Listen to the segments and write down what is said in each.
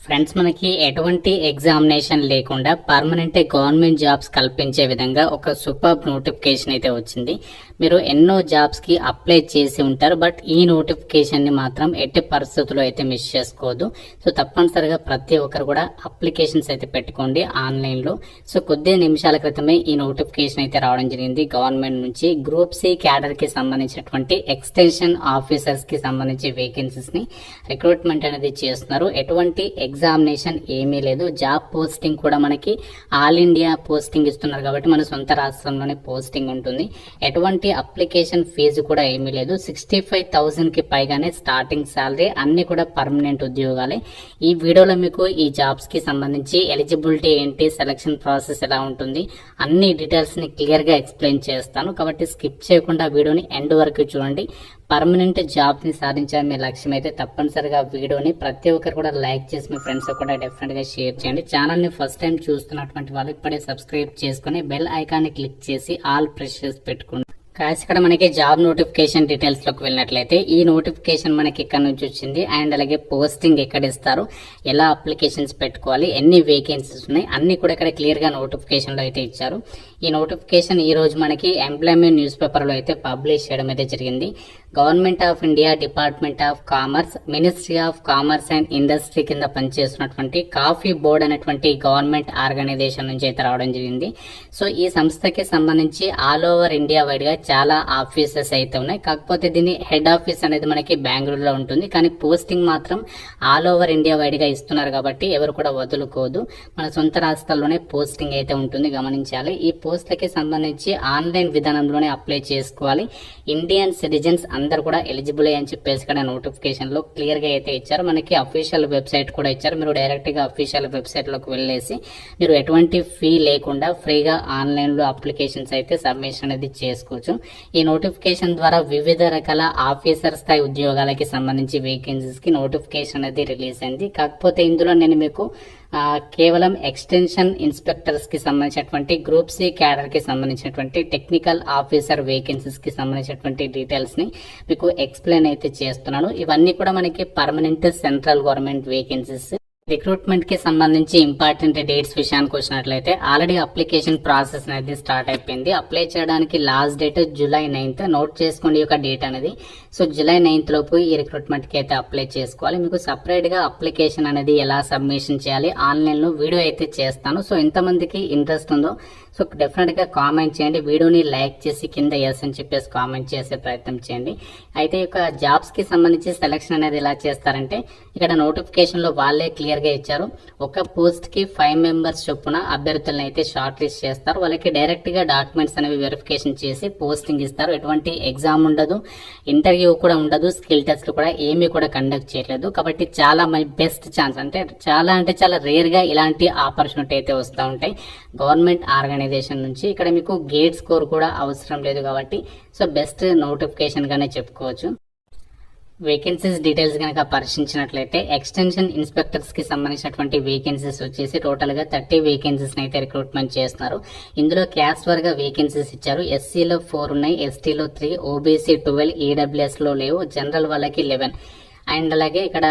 Friends, మనకి ఎటువంటి examination లేకుండా పర్మనెంట్ గవర్నమెంట్ జాబ్స్ కల్పించే విధంగా ఒక సూపర్ నోటిఫికేషన్ అయితే వచ్చింది. మీరు ఎన్నో జాబ్స్ కి అప్లై చేసి ఉంటారు, బట్ ఈ నోటిఫికేషన్ ని మాత్రం ఎట్టి పరిస్థితుల్లో అయితే మిస్ చేసుకోవద్దు. సో తప్పనిసరిగా ప్రతి ఒక్కరు కూడా అప్లికేషన్స్ అయితే పెట్టుకోండి ఆన్లైన్ లో. సో కొద్ది నిమిషాల క్రితమే ఈ నోటిఫికేషన్ అయితే రావడం జరిగింది గవర్నమెంట్ నుంచి. గ్రూప్ సి క్యాడర్ కి సంబంధించినటువంటి ఎక్స్టెన్షన్ ఆఫీసర్స్ కి సంబంధించి వేకెన్సీస్ ని రిక్రూట్మెంట్ అనేది చేస్తున్నారు. ఎటువంటి ఎగ్జామినేషన్ ఏమీ లేదు. జాబ్ పోస్టింగ్ కూడా మనకి ఆల్ ఇండియా పోస్టింగ్ ఇస్తున్నారు కాబట్టి మన సొంత రాష్ట్రంలోనే పోస్టింగ్ ఉంటుంది. ఎటువంటి అప్లికేషన్ ఫీజు కూడా ఏమీ లేదు. 65,000 కి పైగానే స్టార్టింగ్ శాలరీ. అన్ని కూడా పర్మనెంట్ ఉద్యోగాలే. ఈ వీడియోలో మీకు ఈ జాబ్స్ కి సంబంధించి ఎలిజిబిలిటీ ఏంటి, సెలక్షన్ ప్రాసెస్ ఎలా ఉంటుంది, అన్ని డీటెయిల్స్ ని క్లియర్ గా ఎక్స్ప్లెయిన్ చేస్తాను. కాబట్టి స్కిప్ చేయకుండా వీడియోని ఎండ్ వరకు చూడండి. పర్మనెంట్ జాబ్ ని సాధించాలని మీ లక్ష్యం అయితే తప్పనిసరిగా వీడియోని ప్రతి ఒక్కరు కూడా లైక్ చేసి మీ ఫ్రెండ్స్ కూడా డెఫినెట్ గా షేర్ చేయండి. ఛానల్ ని ఫస్ట్ టైం చూస్తున్నటువంటి వాళ్ళు ఇప్పుడే సబ్స్క్రైబ్ చేసుకుని బెల్ ఐకాన్ ని క్లిక్ చేసి ఆల్ ప్రెస్ చేసి పెట్టుకోండి. కాసి ఇక్కడ మనకి జాబ్ నోటిఫికేషన్ డీటెయిల్స్ లోకి వెళ్ళినట్లయితే ఈ నోటిఫికేషన్ మనకి ఇక్కడ నుంచి వచ్చింది. అండ్ అలాగే పోస్టింగ్ ఎక్కడ ఇస్తారు, ఎలా అప్లికేషన్స్ పెట్టుకోవాలి, ఎన్ని వేకెన్సీస్ ఉన్నాయి, అన్ని కూడా ఇక్కడ క్లియర్ గా నోటిఫికేషన్ లో అయితే ఇచ్చారు. ఈ నోటిఫికేషన్ ఈ రోజు మనకి ఎంప్లాయ్మెంట్ న్యూస్ పేపర్ లో అయితే పబ్లిష్ చేయడం అయితే జరిగింది. Government of India, department of commerce, ministry of commerce and industry కింద పనిచేస్తున్నటువంటి కాఫీ బోర్డ్ అనేటువంటి గవర్నమెంట్ ఆర్గనైజేషన్ నుంచి అయితే రావడం జరిగింది. సో ఈ సంస్థకి సంబంధించి ఆల్ ఓవర్ ఇండియా వైడ్ గా చాలా ఆఫీసెస్ అయితే ఉన్నాయి. కాకపోతే దీని హెడ్ ఆఫీస్ అనేది మనకి బెంగళూరులో ఉంటుంది. కానీ పోస్టింగ్ మాత్రం ఆల్ ఓవర్ ఇండియా వైడ్ గా ఇస్తున్నారు కాబట్టి ఎవరు కూడా వదులుకోదు. మన సొంత రాష్ట్రాల్లోనే పోస్టింగ్ అయితే ఉంటుంది, గమనించాలి. ఈ పోస్టులకి సంబంధించి ఆన్లైన్ విధానంలోనే అప్లై చేసుకోవాలి. ఇండియన్ సిటిజన్స్ అందరు కూడా ఎలిజిబుల్ అని చెప్పేసి ఇక్కడ నోటిఫికేషన్ లో క్లియర్ గా అయితే ఇచ్చారు. మనకి అఫీషియల్ వెబ్సైట్ కూడా ఇచ్చారు. మీరు డైరెక్ట్ గా అఫీషియల్ వెబ్సైట్ లోకి వెళ్ళేసి మీరు ఎటువంటి ఫీ లేకుండా ఫ్రీగా ఆన్లైన్ లో అప్లికేషన్స్ అయితే సబ్మిషన్ అనేది చేసుకోవచ్చు. ఈ నోటిఫికేషన్ ద్వారా వివిధ రకాల ఆఫీసర్ స్థాయి ఉద్యోగాలకి సంబంధించి వేకెన్సీస్ కి నోటిఫికేషన్ అనేది రిలీజ్ అయింది. కాకపోతే ఇందులో నేను మీకు కేవలం ఎక్స్టెన్షన్ ఇన్స్పెక్టర్స్ కి సంబంధించినటువంటి గ్రూప్ సి క్యాడర్ కి సంబంధించినటువంటి టెక్నికల్ ఆఫీసర్ వేకెన్సీస్ కి సంబంధించినటువంటి డీటెయిల్స్ ని మీకు ఎక్స్ప్లెయిన్ అయితే చేస్తున్నాను. ఇవన్నీ కూడా మనకి permanent central government vacancies. Recruitment కి సంబంధించి ఇంపార్టెంట్ డేట్స్ విషయానికి వచ్చినట్లయితే ఆల్రెడీ అప్లికేషన్ ప్రాసెస్ అనేది స్టార్ట్ అయిపోయింది. అప్లై చేయడానికి last date July 9th. Note చేసుకోండి ఈ యొక్క డేట్ అనేది. సో July 9th లోపు ఈ రిక్రూట్మెంట్ కి అయితే అప్లై చేసుకోవాలి. మీకు సపరేట్ గా అప్లికేషన్ అనేది ఎలా సబ్మిషన్ చేయాలి ఆన్లైన్ లో వీడియో అయితే చేస్తాను. సో ఎంతమందికి ఇంట్రెస్ట్ ఉందో సో డెఫినెట్ గా కామెంట్ చేయండి. వీడియోని లైక్ చేసి కింద ఎస్ అని చెప్పేసి కామెంట్ చేసే ప్రయత్నం చేయండి. అయితే ఈ యొక్క జాబ్స్ కి సంబంధించి సెలక్షన్ అనేది ఎలా చేస్తారంటే ఇక్కడ నోటిఫికేషన్ లో వాళ్ళే క్లియర్ గా ఇచ్చారు. ఒక పోస్ట్ కి 5 మెంబర్స్ చొప్పున అభ్యర్థులను అయితే షార్ట్ లిస్ట్ చేస్తారు. వాళ్ళకి డైరెక్ట్ గా డాక్యుమెంట్స్ అనేవి వెరిఫికేషన్ చేసి పోస్టింగ్ ఇస్తారు. ఎటువంటి ఎగ్జామ్ ఉండదు, ఇంటర్వ్యూ కూడా ఉండదు, స్కిల్ టెస్ట్ కూడా ఏమీ కూడా కండక్ట్ చేయలేదు. కాబట్టి చాలా మై బెస్ట్ ఛాన్స్, అంటే చాలా రేర్ గా ఇలాంటి ఆపర్చునిటీ అయితే వస్తూ ఉంటాయి గవర్నమెంట్ ఆర్గనైజేషన్ నుంచి. ఇక్కడ మీకు గేట్ స్కోర్ కూడా అవసరం లేదు కాబట్టి సో బెస్ట్ నోటిఫికేషన్ గానే చెప్పుకోవచ్చు. వేకెన్సీస్ డీటెయిల్స్ కనుక పరిశీలించినట్లయితే ఎక్స్టెన్షన్ ఇన్స్పెక్టర్స్ కి సంబంధించినటువంటి వేకెన్సీస్ వచ్చేసి టోటల్ గా 30 వేకెన్సీస్ అయితే రిక్రూట్మెంట్ చేస్తున్నారు. ఇందులో క్యాస్ట్ వర్గా వేకెన్సీస్ ఇచ్చారు. ఎస్సీలో 4 ఉన్నాయి, ఎస్టీలో 3, ఓబీసీ 12, ఈడబ్ల్యూఎస్ లో లేవు, జనరల్ వాళ్ళకి 11. అండ్ అలాగే ఇక్కడ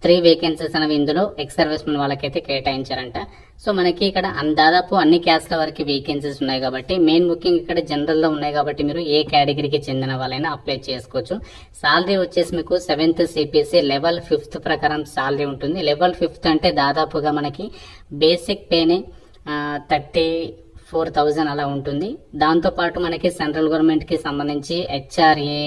3 వేకెన్సీస్ అనేవి ఇందులో ఎక్స్ సర్వీస్ మెన్ వాళ్ళకైతే కేటాయించారంట. సో మనకి ఇక్కడ దాదాపు అన్ని క్యాస్ట్ల వరకు వేకెన్సీస్ ఉన్నాయి కాబట్టి మెయిన్ బుకింగ్ ఇక్కడ జనరల్ లో ఉన్నాయి కాబట్టి మీరు ఏ కేటగిరీకి చెందిన వాళ్ళైనా అప్లై చేసుకోవచ్చు. సాలరీ వచ్చేసి మీకు 7th CPC లెవెల్ 5th ప్రకారం సాలరీ ఉంటుంది. లెవెల్ 5th అంటే దాదాపుగా మనకి బేసిక్ పేనే 34,000 అలా ఉంటుంది. దాంతో పాటు మనకి సెంట్రల్ గవర్నమెంట్ కి సంబంధించి HRA,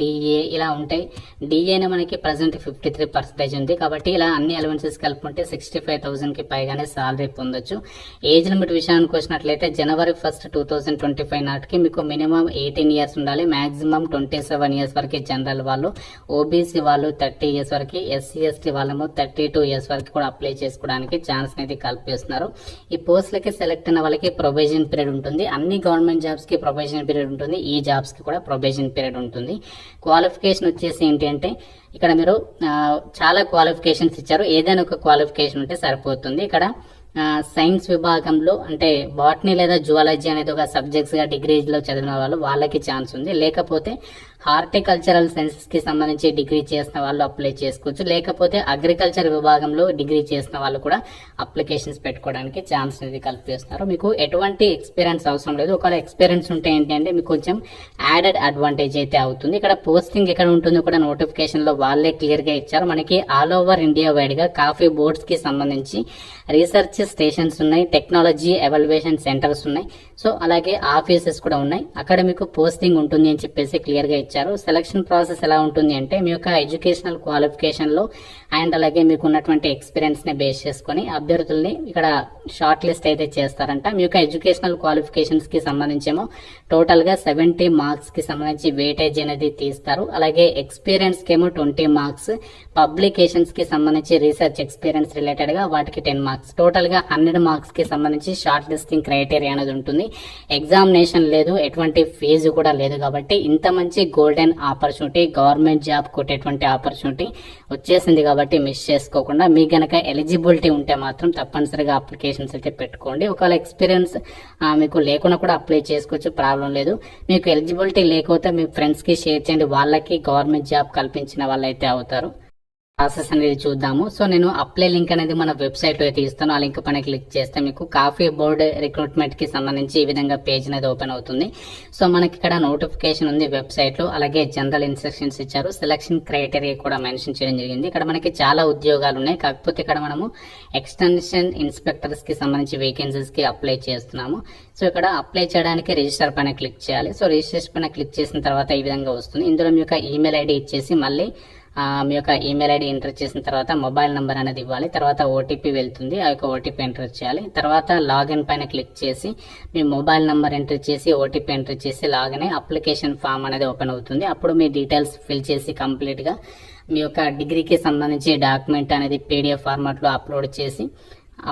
DA ఇలా ఉంటాయి. DAనే మనకి ప్రజెంట్ 53% ఉంది. కాబట్టి ఇలా అన్ని అలవెన్సెస్ కలుపుకుంటే 65,000 కి పైగానే సాలరీ పొందొచ్చు. ఏజ్ లిమిట్ విషయానికి వచ్చినట్లయితే January 1st, 2025 నాటికి మీకు మినిమం 18 years ఉండాలి. మాక్సిమం 27 years వరకు జనరల్ వాళ్ళు, ఓబీసీ వాళ్ళు 30 years వరకు, SC ST వాళ్ళము 32 years వరకు కూడా అప్లై చేసుకోవడానికి ఛాన్స్ అనేది కల్పిస్తున్నారు. ఈ పోస్టులకి సెలెక్ట్ అయిన వాళ్ళకి ప్రొబేషన్ పీరియడ్ ఉంటుంది. అన్ని గవర్నమెంట్ జాబ్స్ కి ప్రొబేషన్ పీరియడ్ ఉంటుంది. ఈ జాబ్స్ కి కూడా ప్రొబేషన్ పీరియడ్ ఉంటుంది. క్వాలిఫికేషన్ వచ్చేసి ఏంటి అంటే ఇక్కడ మీరు చాలా క్వాలిఫికేషన్స్ ఇచ్చారు. ఏదైనా ఒక క్వాలిఫికేషన్ ఉంటే సరిపోతుంది. ఇక్కడ సైన్స్ విభాగంలో అంటే బాటనీ లేదా జువాలజీ అనేది ఒక సబ్జెక్ట్స్ గా డిగ్రీలో చదివిన వాళ్ళకి ఛాన్స్ ఉంది. లేకపోతే హార్టికల్చరల్ సైన్సెస్ కి సంబంధించి డిగ్రీ చేసిన వాళ్ళు అప్లై చేసుకోవచ్చు, లేకపోతే అగ్రికల్చర్ విభాగంలో డిగ్రీ చేసిన వాళ్ళు కూడా అప్లికేషన్స్ పెట్టుకోవడానికి ఛాన్స్ అనేది కల్పిస్తున్నారు. మీకు ఎటువంటి ఎక్స్పీరియన్స్ అవసరం లేదు. ఒకవేళ ఎక్స్పీరియన్స్ ఉంటే ఏంటి అంటే మీకు కొంచెం యాడెడ్ అడ్వాంటేజ్ అయితే అవుతుంది. ఇక్కడ పోస్టింగ్ ఎక్కడ ఉంటుందో కూడా నోటిఫికేషన్ లో వాళ్ళే క్లియర్ గా ఇచ్చారు. మనకి ఆల్ ఓవర్ ఇండియా వైడ్ గా కాఫీ బోర్డ్స్ కి సంబంధించి రీసెర్చ్ స్టేషన్స్ ఉన్నాయి, టెక్నాలజీ ఎవాల్యుయేషన్ సెంటర్స్ ఉన్నాయి, సో అలాగే ఆఫీసెస్ కూడా ఉన్నాయి. అక్కడ మీకు పోస్టింగ్ ఉంటుంది అని చెప్పేసి క్లియర్ గా ఇచ్చారు. సెలక్షన్ ప్రాసెస్ ఎలా ఉంటుంది అంటే మీ యొక్క ఎడ్యుకేషనల్ క్వాలిఫికేషన్ లో అండ్ అలాగే మీకు ఉన్నటువంటి ఎక్స్పీరియన్స్ ని బేస్ చేసుకుని అభ్యర్థుల్ని ఇక్కడ షార్ట్ లిస్ట్ అయితే చేస్తారంట. మీ యొక్క ఎడ్యుకేషనల్ క్వాలిఫికేషన్స్ కి సంబంధించేమో టోటల్ గా 70 మార్క్స్ కి సంబంధించి వెయిటేజ్ అనేది తీస్తారు. అలాగే ఎక్స్పీరియన్స్ కేమో 20 మార్క్స్, పబ్లికేషన్స్ కి సంబంధించి రీసెర్చ్ ఎక్స్పీరియన్స్ రిలేటెడ్ గా వాటికి 10 మార్క్స్, టోటల్ గా 100 మార్క్స్ కి సంబంధించి షార్ట్ లిస్టింగ్ క్రైటీరియా అనేది ఉంటుంది. ఎగ్జామినేషన్ లేదు, ఎటువంటి ఫీజు కూడా లేదు. కాబట్టి ఇంత మంచి గోల్డెన్ ఆపర్చునిటీ, గవర్నమెంట్ జాబ్ కొట్టేటువంటి ఆపర్చునిటీ వచ్చేసింది. కాబట్టి మిస్ చేసుకోకుండా మీకు గనక ఎలిజిబిలిటీ ఉంటే మాత్రం తప్పనిసరిగా అప్లికేషన్స్ అయితే పెట్టుకోండి. ఒకవేళ ఎక్స్పీరియన్స్ మీకు లేకుండా కూడా అప్లై చేసుకోవచ్చు, ప్రాబ్లం లేదు. మీకు ఎలిజిబిలిటీ లేకపోతే మీ ఫ్రెండ్స్ కి షేర్ చేయండి, వాళ్ళకి గవర్నమెంట్ జాబ్ కల్పించిన వాళ్ళు అయితే అవుతారు. ప్రాసెస్ అనేది చూద్దాము. సో నేను అప్లై లింక్ అనేది మన వెబ్సైట్ లో అయితే ఇస్తాను. ఆ లింక్ పైన క్లిక్ చేస్తే మీకు కాఫీ బోర్డ్ రిక్రూట్మెంట్ కి సంబంధించి ఈ విధంగా పేజ్ అనేది ఓపెన్ అవుతుంది. సో మనకి ఇక్కడ నోటిఫికేషన్ ఉంది వెబ్సైట్ లో, అలాగే జనరల్ ఇన్స్ట్రక్షన్స్ ఇచ్చారు, సెలక్షన్ క్రైటీరియా కూడా మెన్షన్ చేయడం జరిగింది. ఇక్కడ మనకి చాలా ఉద్యోగాలు ఉన్నాయి, కాకపోతే ఇక్కడ మనము ఎక్స్టెన్షన్ ఇన్స్పెక్టర్స్ కి సంబంధించి వేకెన్సీస్ కి అప్లై చేస్తున్నాము. సో ఇక్కడ అప్లై చేయడానికి రిజిస్టర్ పైన క్లిక్ చేయాలి. సో రిజిస్ట్రేషన్ పైన క్లిక్ చేసిన తర్వాత ఈ విధంగా వస్తుంది. ఇందులో మీ యొక్క ఈమెయిల్ ఐడి ఇచ్చేసి మళ్ళీ మీ యొక్క ఈమెయిల్ ఐడి ఎంటర్ చేసిన తర్వాత మొబైల్ నెంబర్ అనేది ఇవ్వాలి. తర్వాత ఓటీపీ వెళ్తుంది, ఆ యొక్క ఓటీపీ ఎంటర్ చేయాలి. తర్వాత లాగిన్ పైన క్లిక్ చేసి మీ మొబైల్ నెంబర్ ఎంటర్ చేసి ఓటీపీ ఎంటర్ చేసి లాగిన్ అయ్యి అప్లికేషన్ ఫామ్ అనేది ఓపెన్ అవుతుంది. అప్పుడు మీ డీటెయిల్స్ ఫిల్ చేసి కంప్లీట్ గా మీ యొక్క డిగ్రీకి సంబంధించి డాక్యుమెంట్ అనేది పీడిఎఫ్ ఫార్మాట్ లో అప్లోడ్ చేసి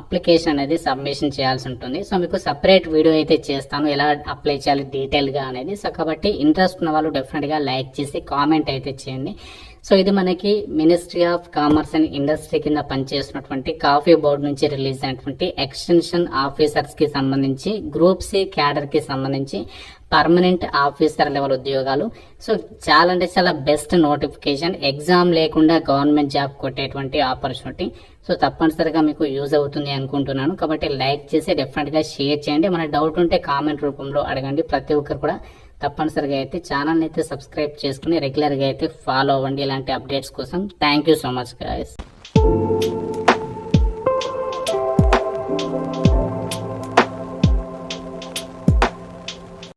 అప్లికేషన్ అనేది సబ్మిషన్ చేయాల్సి ఉంటుంది. సో మీకు సపరేట్ వీడియో అయితే చేస్తాను ఎలా అప్లై చేయాలి డీటెయిల్ గా అనేది. సో కాబట్టి ఇంట్రెస్ట్ ఉన్న వాళ్ళు డెఫినెట్ గా లైక్ చేసి కామెంట్ అయితే చేయండి. సో ఇది మనకి ministry of commerce and industry కింద పనిచేస్తున్నటువంటి కాఫీ బోర్డు నుంచి రిలీజ్ అయినటువంటి ఎక్స్టెన్షన్ ఆఫీసర్స్ కి సంబంధించి గ్రూప్ సి క్యాడర్ కి సంబంధించి పర్మనెంట్ ఆఫీసర్ లెవెల్ ఉద్యోగాలు. సో చాలా అంటే చాలా బెస్ట్ నోటిఫికేషన్, ఎగ్జామ్ లేకుండా గవర్నమెంట్ జాబ్ కొట్టేటువంటి ఆపర్చునిటీ. సో తప్పనిసరిగా మీకు యూజ్ అవుతుంది అనుకుంటున్నాను. కాబట్టి లైక్ చేసి డెఫినెట్ గా షేర్ చేయండి. మన డౌట్ ఉంటే కామెంట్ రూపంలో అడగండి. ప్రతి ఒక్కరు కూడా తప్పనిసరిగా అయితే ఛానల్ అయితే సబ్స్క్రైబ్ చేసుకుని రెగ్యులర్ గా అయితే ఫాలో అవ్వండి ఇలాంటి అప్డేట్స్ కోసం. Thank you so much guys.